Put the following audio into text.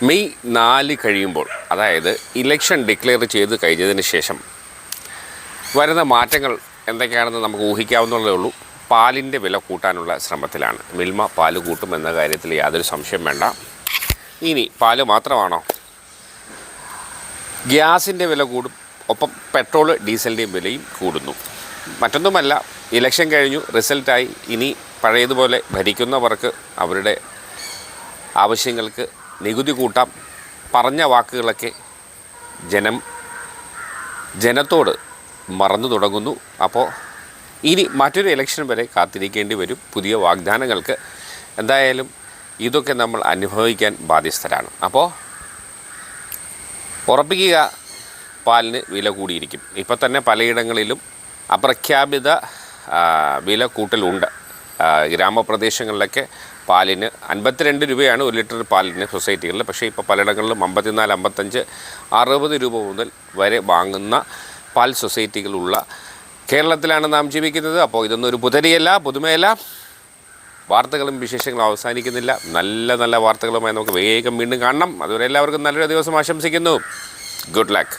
May 4 കഴിയുമ്പോൾ, അതായത് election declare ചെയ്ത് കഴിഞ്ഞതിന് ശേഷം വരുന്ന മാറ്റങ്ങൾ എന്തൊക്കെയാണെന്ന് നമുക്ക് ഊഹിക്കാവുന്നതേ ഉള്ളൂ. പാലിൻ്റെ വില കൂട്ടാനുള്ള ശ്രമത്തിലാണ് മിൽമ. പാല് കൂട്ടുമെന്ന കാര്യത്തിൽ യാതൊരു സംശയം വേണ്ട. ഇനി പാല് മാത്രമാണോ? ഗ്യാസിൻ്റെ വില കൂടും, ഒപ്പം പെട്രോൾ ഡീസലിൻ്റെയും വിലയും കൂടുന്നു. മറ്റൊന്നുമല്ല, ഇലക്ഷൻ കഴിഞ്ഞു, റിസൾട്ടായി. ഇനി പഴയതുപോലെ ഭരിക്കുന്നവർക്ക് അവരുടെ ആവശ്യങ്ങൾക്ക് നികുതി കൂട്ടാം. പറഞ്ഞ വാക്കുകളൊക്കെ ജനത്തോട് മറന്നു തുടങ്ങുന്നു. അപ്പോൾ ഇനി മറ്റൊരു ഇലക്ഷൻ വരെ കാത്തിരിക്കേണ്ടി വരും പുതിയ വാഗ്ദാനങ്ങൾക്ക്. എന്തായാലും ഇതൊക്കെ നമ്മൾ അനുഭവിക്കാൻ ബാധ്യസ്ഥരാണ്. അപ്പോൾ ഉറപ്പിക്കുക, പാലിന് വില കൂടിയിരിക്കും. ഇപ്പം തന്നെ പലയിടങ്ങളിലും അപ്രഖ്യാപിത വില കൂട്ടലുണ്ട്. ഗ്രാമപ്രദേശങ്ങളിലൊക്കെ പാലിന് 52 രൂപയാണ് 1 ലിറ്റർ പാലിന് സൊസൈറ്റികളിൽ. പക്ഷേ ഇപ്പോൾ പലയിടങ്ങളിലും 54, 55, 60 രൂപ മുതൽ വരെ വാങ്ങുന്ന പാൽ സൊസൈറ്റികളുള്ള കേരളത്തിലാണ് നാം ജീവിക്കുന്നത്. അപ്പോൾ ഇതൊന്നും ഒരു പുതരിയല്ല, പുതുമയല്ല. വാർത്തകളും വിശേഷങ്ങളും അവസാനിക്കുന്നില്ല. നല്ല നല്ല വാർത്തകളുമായി നമുക്ക് വേഗം വീണ്ടും കാണണം. അതുവരെ എല്ലാവർക്കും നല്ലൊരു ദിവസം ആശംസിക്കുന്നു. Good luck.